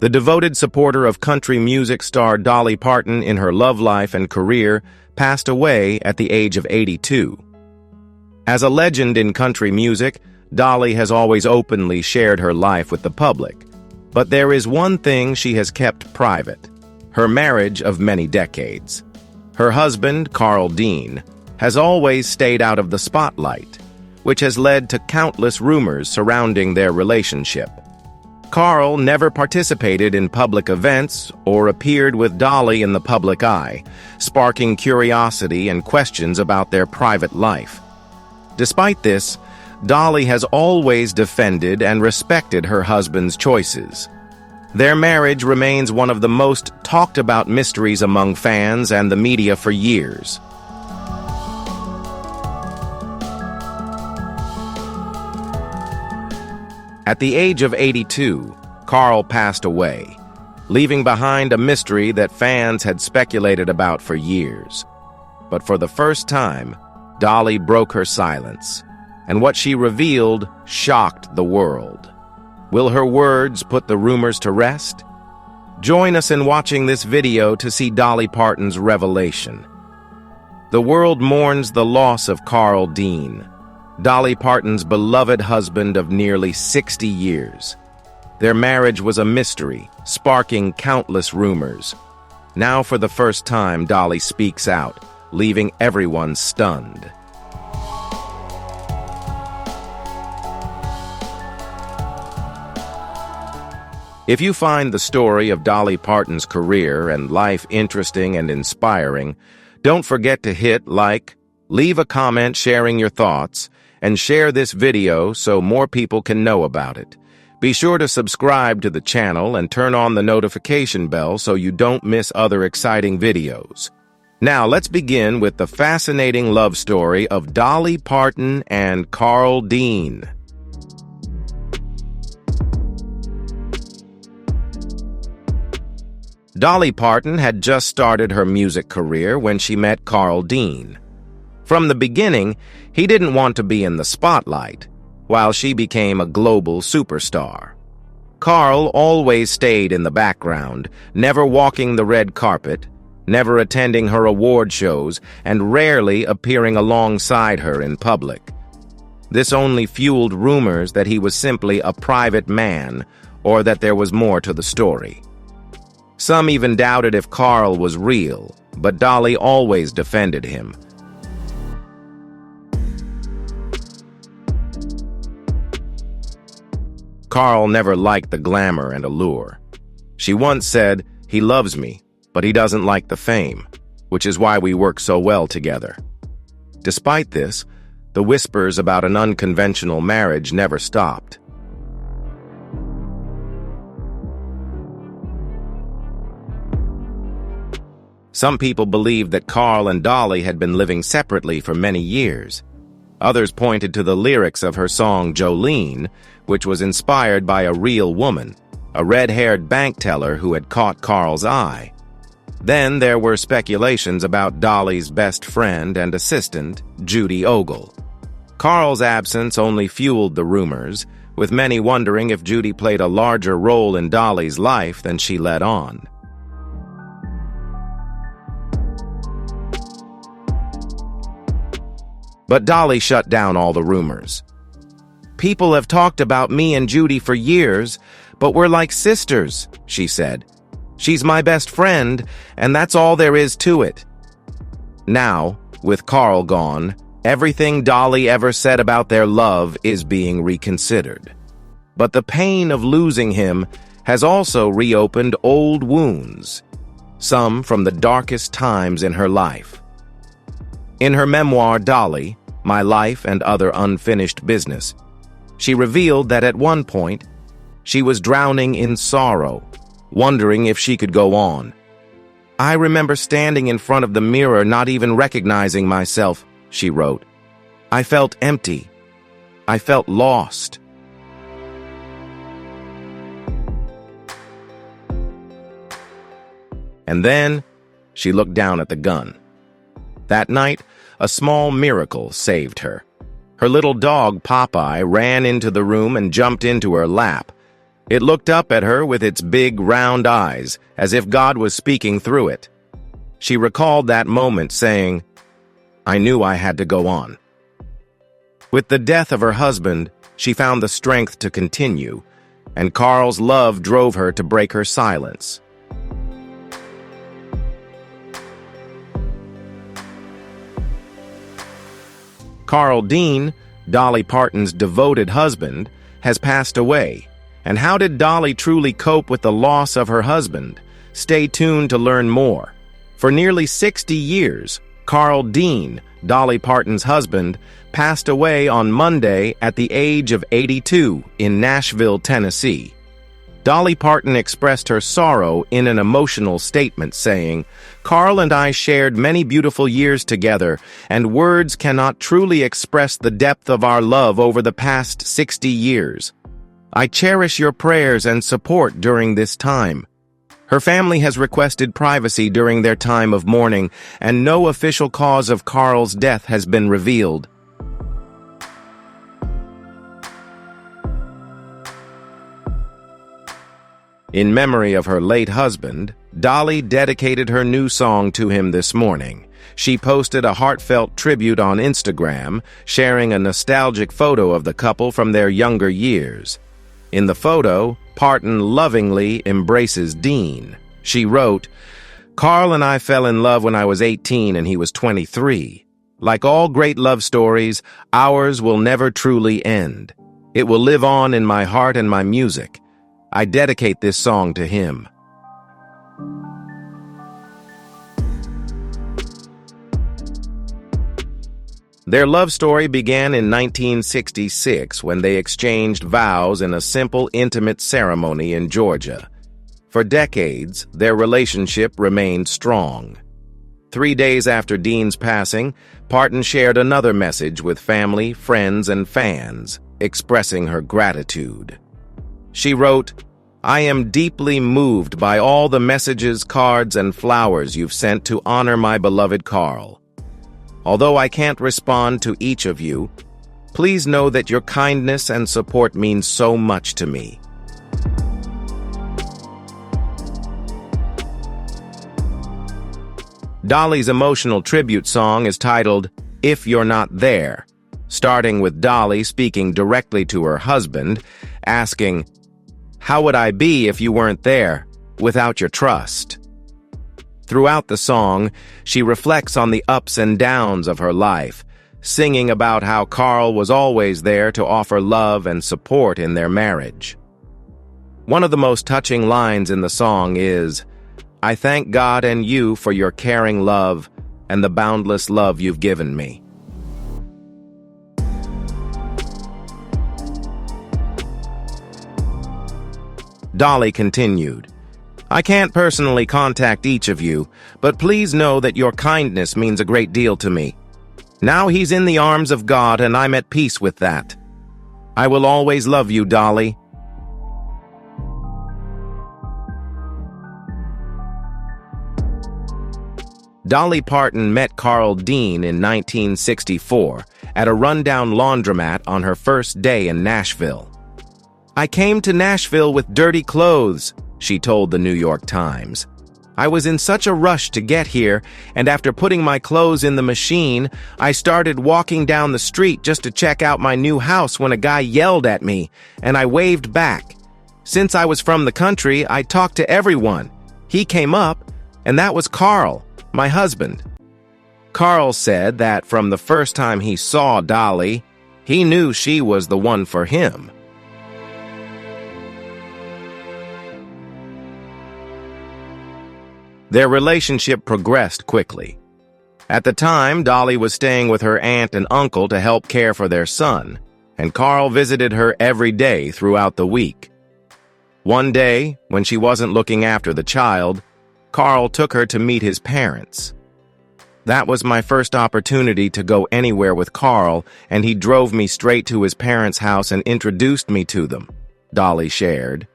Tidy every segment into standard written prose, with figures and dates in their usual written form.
The devoted supporter of country music star Dolly Parton in her love life and career passed away at the age of 82. As a legend in country music, Dolly has always openly shared her life with the public. But there is one thing she has kept private: her marriage of many decades. Her husband, Carl Dean, has always stayed out of the spotlight, which has led to countless rumors surrounding their relationship. Carl never participated in public events or appeared with Dolly in the public eye, sparking curiosity and questions about their private life. Despite this, Dolly has always defended and respected her husband's choices. Their marriage remains one of the most talked about mysteries among fans and the media for years. At the age of 82, Carl passed away, leaving behind a mystery that fans had speculated about for years. But for the first time, Dolly broke her silence, and what she revealed shocked the world. Will her words put the rumors to rest? Join us in watching this video to see Dolly Parton's revelation. The world mourns the loss of Carl Dean, Dolly Parton's beloved husband of nearly 60 years. Their marriage was a mystery, sparking countless rumors. Now, for the first time, Dolly speaks out, leaving everyone stunned. If you find the story of Dolly Parton's career and life interesting and inspiring, don't forget to hit like, leave a comment sharing your thoughts, and share this video so more people can know about it. Be sure to subscribe to the channel and turn on the notification bell so you don't miss other exciting videos. Now let's begin with the fascinating love story of Dolly Parton and Carl Dean. Dolly Parton had just started her music career when she met Carl Dean. From the beginning, he didn't want to be in the spotlight, while she became a global superstar. Carl always stayed in the background, never walking the red carpet, never attending her award shows, and rarely appearing alongside her in public. This only fueled rumors that he was simply a private man, or that there was more to the story. Some even doubted if Carl was real, but Dolly always defended him. Carl never liked the glamour and allure. She once said, "He loves me, but he doesn't like the fame, which is why we work so well together." Despite this, the whispers about an unconventional marriage never stopped. Some people believed that Carl and Dolly had been living separately for many years. Others pointed to the lyrics of her song Jolene, which was inspired by a real woman, a red-haired bank teller who had caught Carl's eye. Then there were speculations about Dolly's best friend and assistant, Judy Ogle. Carl's absence only fueled the rumors, with many wondering if Judy played a larger role in Dolly's life than she let on. But Dolly shut down all the rumors. "People have talked about me and Judy for years, but we're like sisters," she said. "She's my best friend, and that's all there is to it." Now, with Carl gone, everything Dolly ever said about their love is being reconsidered. But the pain of losing him has also reopened old wounds, some from the darkest times in her life. In her memoir, Dolly, My Life and Other Unfinished Business, she revealed that at one point, she was drowning in sorrow, wondering if she could go on. "I remember standing in front of the mirror not even recognizing myself," she wrote. "I felt empty. I felt lost." And then, she looked down at the gun. That night, a small miracle saved her. Her little dog, Popeye, ran into the room and jumped into her lap. It looked up at her with its big, round eyes, as if God was speaking through it. She recalled that moment, saying, "I knew I had to go on." With the death of her husband, she found the strength to continue, and Carl's love drove her to break her silence. Carl Dean, Dolly Parton's devoted husband, has passed away. And how did Dolly truly cope with the loss of her husband? Stay tuned to learn more. For nearly 60 years, Carl Dean, Dolly Parton's husband, passed away on Monday at the age of 82 in Nashville, Tennessee. Dolly Parton expressed her sorrow in an emotional statement, saying, "Carl and I shared many beautiful years together, and words cannot truly express the depth of our love over the past 60 years. I cherish your prayers and support during this time." Her family has requested privacy during their time of mourning, and no official cause of Carl's death has been revealed. In memory of her late husband, Dolly dedicated her new song to him this morning. She posted a heartfelt tribute on Instagram, sharing a nostalgic photo of the couple from their younger years. In the photo, Parton lovingly embraces Dean. She wrote, "Carl and I fell in love when I was 18 and he was 23. Like all great love stories, ours will never truly end. It will live on in my heart and my music. I dedicate this song to him." Their love story began in 1966 when they exchanged vows in a simple, intimate ceremony in Georgia. For decades, their relationship remained strong. 3 days after Dean's passing, Parton shared another message with family, friends, and fans, expressing her gratitude. She wrote, "I am deeply moved by all the messages, cards, and flowers you've sent to honor my beloved Carl. Although I can't respond to each of you, please know that your kindness and support means so much to me." Dolly's emotional tribute song is titled, "If You're Not There," starting with Dolly speaking directly to her husband, asking, "How would I be if you weren't there, without your trust?" Throughout the song, she reflects on the ups and downs of her life, singing about how Carl was always there to offer love and support in their marriage. One of the most touching lines in the song is, "I thank God and you for your caring love and the boundless love you've given me." Dolly continued, "I can't personally contact each of you, but please know that your kindness means a great deal to me. Now he's in the arms of God and I'm at peace with that. I will always love you, Dolly." Dolly Parton met Carl Dean in 1964 at a rundown laundromat on her first day in Nashville. "I came to Nashville with dirty clothes," she told the New York Times. "I was in such a rush to get here, and after putting my clothes in the machine, I started walking down the street just to check out my new house when a guy yelled at me, and I waved back. Since I was from the country, I talked to everyone. He came up, and that was Carl, my husband." Carl said that from the first time he saw Dolly, he knew she was the one for him. Their relationship progressed quickly. At the time, Dolly was staying with her aunt and uncle to help care for their son, and Carl visited her every day throughout the week. One day, when she wasn't looking after the child, Carl took her to meet his parents. "That was my first opportunity to go anywhere with Carl, and he drove me straight to his parents' house and introduced me to them," Dolly shared.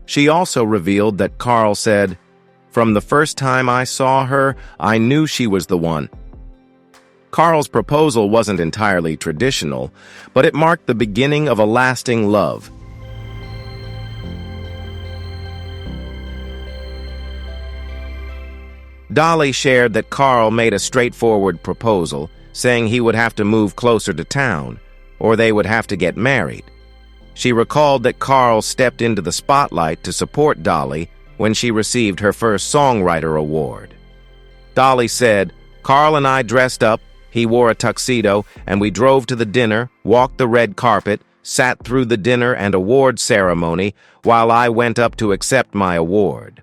She also revealed that Carl said, "From the first time I saw her, I knew she was the one." Carl's proposal wasn't entirely traditional, but it marked the beginning of a lasting love. Dolly shared that Carl made a straightforward proposal, saying he would have to move closer to town, or they would have to get married. She recalled that Carl stepped into the spotlight to support Dolly when she received her first songwriter award. Dolly said, "Carl and I dressed up, he wore a tuxedo, and we drove to the dinner, walked the red carpet, sat through the dinner and award ceremony while I went up to accept my award."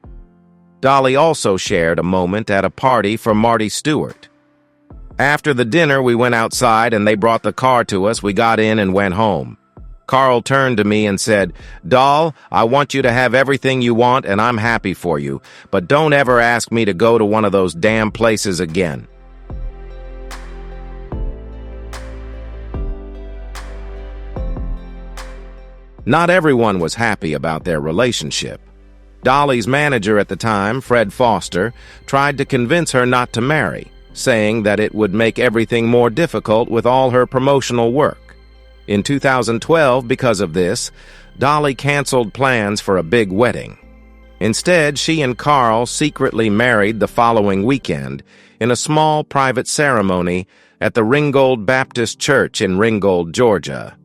Dolly also shared a moment at a party for Marty Stewart. "After the dinner, we went outside and they brought the car to us. We got in and went home. Carl turned to me and said, 'Doll, I want you to have everything you want and I'm happy for you, but don't ever ask me to go to one of those damn places again.'" Not everyone was happy about their relationship. Dolly's manager at the time, Fred Foster, tried to convince her not to marry, saying that it would make everything more difficult with all her promotional work. In 2012, because of this, Dolly canceled plans for a big wedding. Instead, she and Carl secretly married the following weekend in a small private ceremony at the Ringgold Baptist Church in Ringgold, Georgia.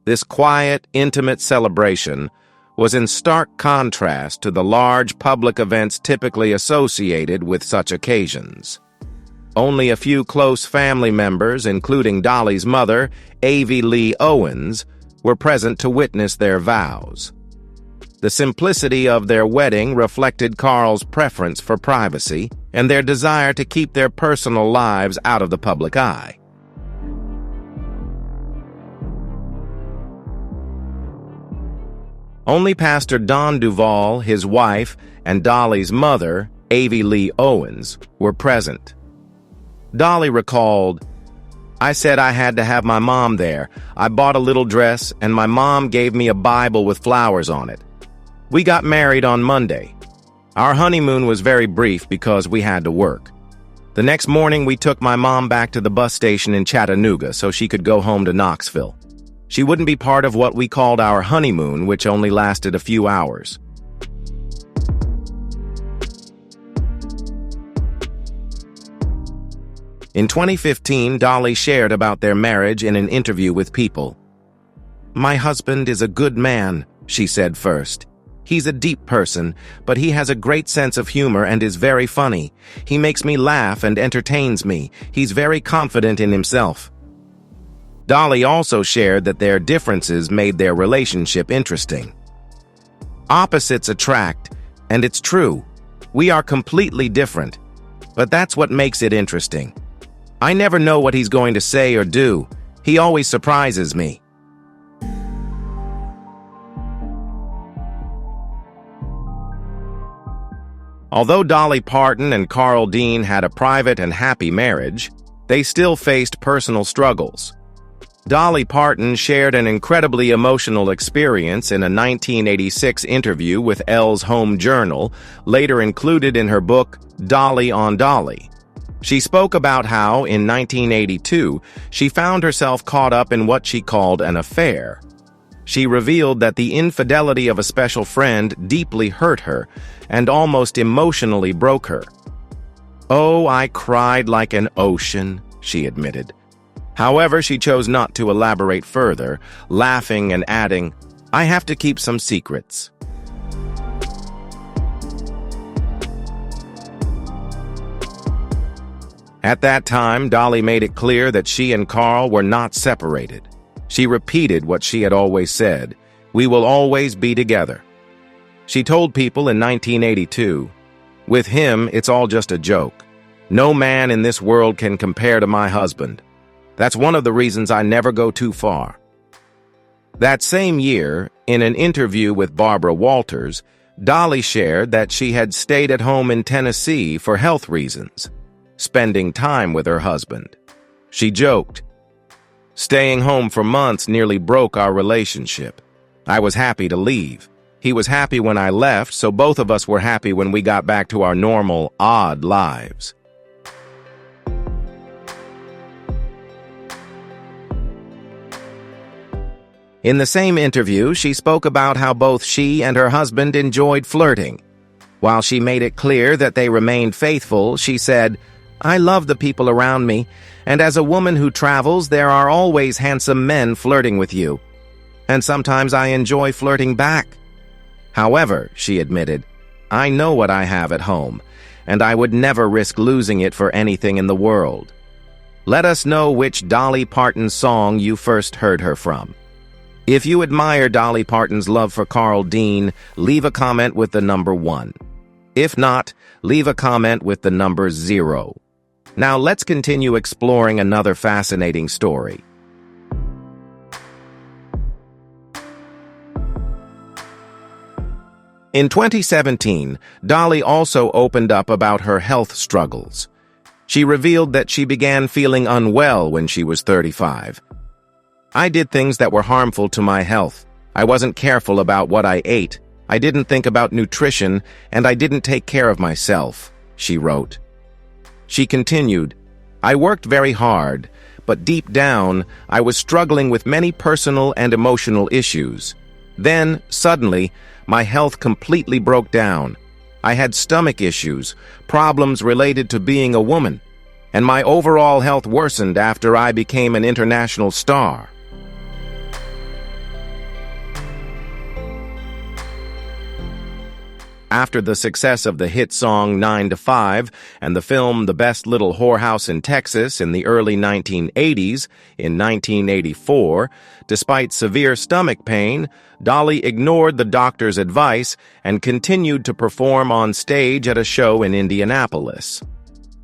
This quiet, intimate celebration was in stark contrast to the large public events typically associated with such occasions. Only a few close family members, including Dolly's mother, Avie Lee Owens, were present to witness their vows. The simplicity of their wedding reflected Carl's preference for privacy and their desire to keep their personal lives out of the public eye. Only Pastor Don Duvall, his wife, and Dolly's mother, Avie Lee Owens, were present. Dolly recalled, "I said I had to have my mom there. I bought a little dress, and my mom gave me a Bible with flowers on it. We got married on Monday. Our honeymoon was very brief because we had to work. The next morning, we took my mom back to the bus station in Chattanooga so she could go home to Knoxville. She wouldn't be part of what we called our honeymoon, which only lasted a few hours." In 2015, Dolly shared about their marriage in an interview with People. "My husband is a good man," she said first. "He's a deep person, but he has a great sense of humor and is very funny. He makes me laugh and entertains me. He's very confident in himself." Dolly also shared that their differences made their relationship interesting. "Opposites attract, and it's true. We are completely different, but that's what makes it interesting. I never know what he's going to say or do. He always surprises me." Although Dolly Parton and Carl Dean had a private and happy marriage, they still faced personal struggles. Dolly Parton shared an incredibly emotional experience in a 1986 interview with Elle's Home Journal, later included in her book, Dolly on Dolly. She spoke about how, in 1982, she found herself caught up in what she called an affair. She revealed that the infidelity of a special friend deeply hurt her and almost emotionally broke her. "Oh, I cried like an ocean," she admitted. However, she chose not to elaborate further, laughing and adding, "I have to keep some secrets." At that time, Dolly made it clear that she and Carl were not separated. She repeated what she had always said, "We will always be together." She told People in 1982, "With him, it's all just a joke. No man in this world can compare to my husband. That's one of the reasons I never go too far." That same year, in an interview with Barbara Walters, Dolly shared that she had stayed at home in Tennessee for health reasons, spending time with her husband. She joked, "Staying home for months nearly broke our relationship. I was happy to leave. He was happy when I left, so both of us were happy when we got back to our normal, odd lives." In the same interview, she spoke about how both she and her husband enjoyed flirting. While she made it clear that they remained faithful, she said, "I love the people around me, and as a woman who travels, there are always handsome men flirting with you. And sometimes I enjoy flirting back. However," she admitted, "I know what I have at home, and I would never risk losing it for anything in the world." Let us know which Dolly Parton song you first heard her from. If you admire Dolly Parton's love for Carl Dean, leave a comment with the number 1. If not, leave a comment with the number 0. Now let's continue exploring another fascinating story. In 2017, Dolly also opened up about her health struggles. She revealed that she began feeling unwell when she was 35. "I did things that were harmful to my health. I wasn't careful about what I ate. I didn't think about nutrition, and I didn't take care of myself," she wrote. She continued, "I worked very hard, but deep down, I was struggling with many personal and emotional issues. Then, suddenly, my health completely broke down. I had stomach issues, problems related to being a woman, and my overall health worsened after I became an international star." After the success of the hit song 9 to 5 and the film The Best Little Whorehouse in Texas in the early 1980s, in 1984, despite severe stomach pain, Dolly ignored the doctor's advice and continued to perform on stage at a show in Indianapolis.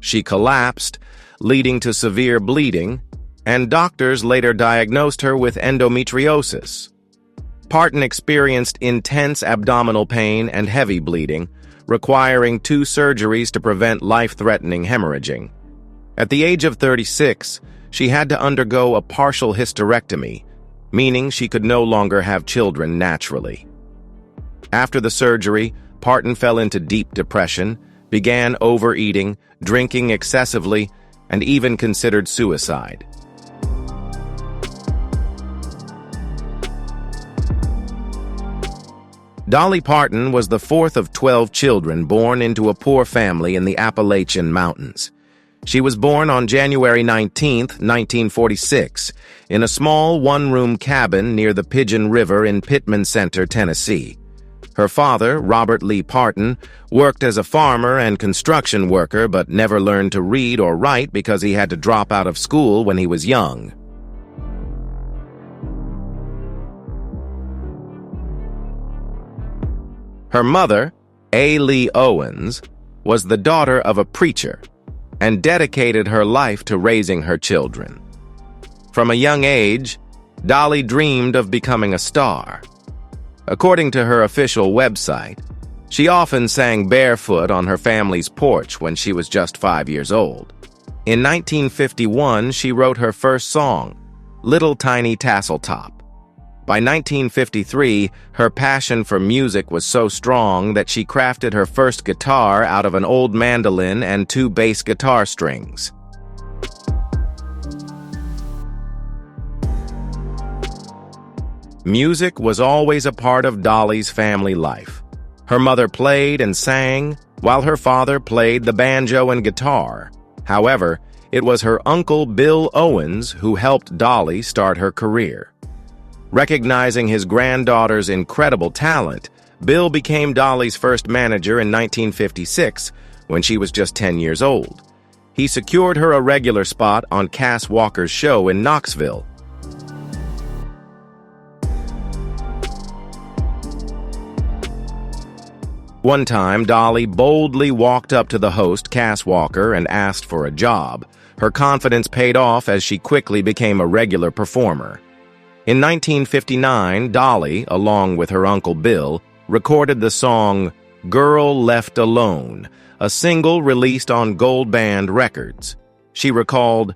She collapsed, leading to severe bleeding, and doctors later diagnosed her with endometriosis. Parton experienced intense abdominal pain and heavy bleeding, requiring 2 surgeries to prevent life-threatening hemorrhaging. At the age of 36, she had to undergo a partial hysterectomy, meaning she could no longer have children naturally. After the surgery, Parton fell into deep depression, began overeating, drinking excessively, and even considered suicide. Dolly Parton was the 4th of 12 children born into a poor family in the Appalachian Mountains. She was born on January 19, 1946, in a small one-room cabin near the Pigeon River in Pittman Center, Tennessee. Her father, Robert Lee Parton, worked as a farmer and construction worker but never learned to read or write because he had to drop out of school when he was young. Her mother, A. Lee Owens, was the daughter of a preacher and dedicated her life to raising her children. From a young age, Dolly dreamed of becoming a star. According to her official website, she often sang barefoot on her family's porch when she was just 5 years old. In 1951, she wrote her first song, Little Tiny Tasseltop. By 1953, her passion for music was so strong that she crafted her first guitar out of an old mandolin and 2 bass guitar strings. Music was always a part of Dolly's family life. Her mother played and sang, while her father played the banjo and guitar. However, it was her uncle Bill Owens who helped Dolly start her career. Recognizing his granddaughter's incredible talent, Bill became Dolly's first manager in 1956, when she was just 10 years old. He secured her a regular spot on Cass Walker's show in Knoxville. One time, Dolly boldly walked up to the host, Cass Walker, and asked for a job. Her confidence paid off as she quickly became a regular performer. In 1959, Dolly, along with her Uncle Bill, recorded the song Girl Left Alone, a single released on Gold Band Records. She recalled,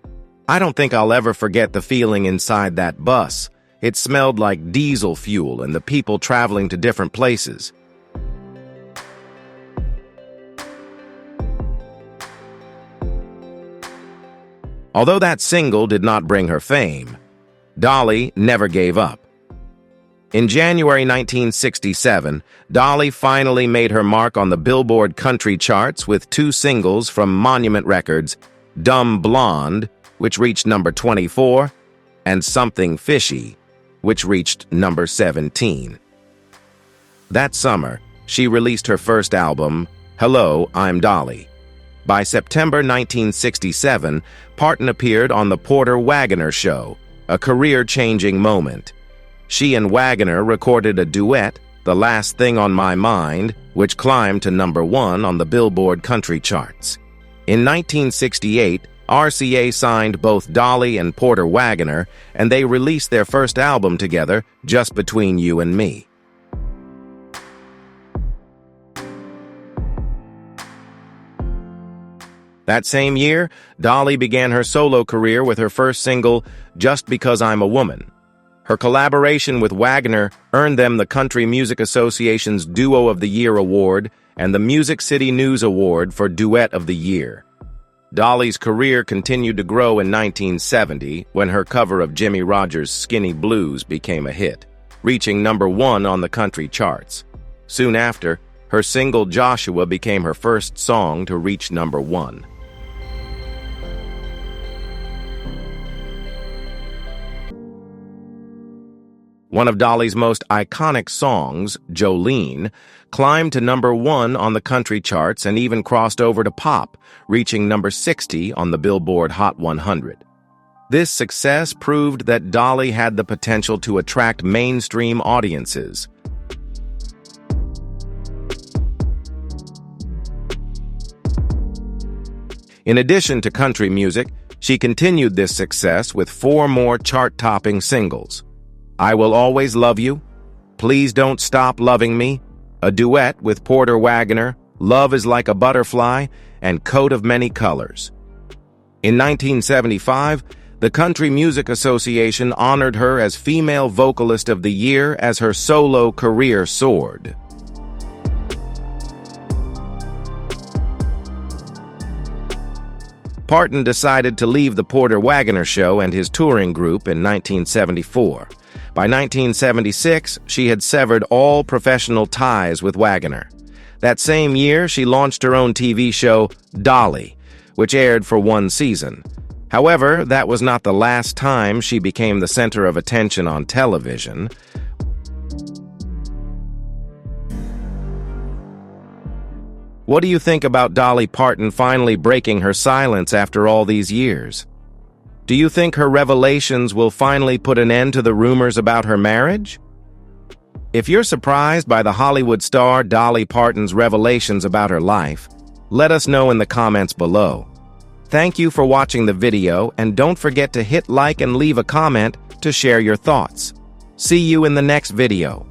"I don't think I'll ever forget the feeling inside that bus. It smelled like diesel fuel and the people traveling to different places." Although that single did not bring her fame, Dolly never gave up. In January 1967, Dolly finally made her mark on the Billboard country charts with two singles from Monument Records, Dumb Blonde, which reached number 24, and Something Fishy, which reached number 17. That summer, she released her first album, Hello, I'm Dolly. By September 1967, Parton appeared on The Porter Wagoner Show, a career-changing moment. She and Wagoner recorded a duet, The Last Thing on My Mind, which climbed to number 1 on the Billboard country charts. In 1968, RCA signed both Dolly and Porter Wagoner, and they released their first album together, Just Between You and Me. That same year, Dolly began her solo career with her first single, Just Because I'm a Woman. Her collaboration with Wagoner earned them the Country Music Association's Duo of the Year Award and the Music City News Award for Duet of the Year. Dolly's career continued to grow in 1970 when her cover of Jimmie Rodgers' Skinny Blues became a hit, reaching number 1 on the country charts. Soon after, her single Joshua became her first song to reach number 1. One of Dolly's most iconic songs, Jolene, climbed to number 1 on the country charts and even crossed over to pop, reaching number 60 on the Billboard Hot 100. This success proved that Dolly had the potential to attract mainstream audiences. In addition to country music, she continued this success with 4 more chart-topping singles: I Will Always Love You, Please Don't Stop Loving Me, a duet with Porter Wagoner, Love is Like a Butterfly, and Coat of Many Colors. In 1975, the Country Music Association honored her as Female Vocalist of the Year as her solo career soared. Parton decided to leave the Porter Wagoner Show and his touring group in 1974. By 1976, she had severed all professional ties with Wagoner. That same year, she launched her own TV show, Dolly, which aired for 1 season. However, that was not the last time she became the center of attention on television. What do you think about Dolly Parton finally breaking her silence after all these years? Do you think her revelations will finally put an end to the rumors about her marriage? If you're surprised by the Hollywood star Dolly Parton's revelations about her life, let us know in the comments below. Thank you for watching the video, and don't forget to hit like and leave a comment to share your thoughts. See you in the next video.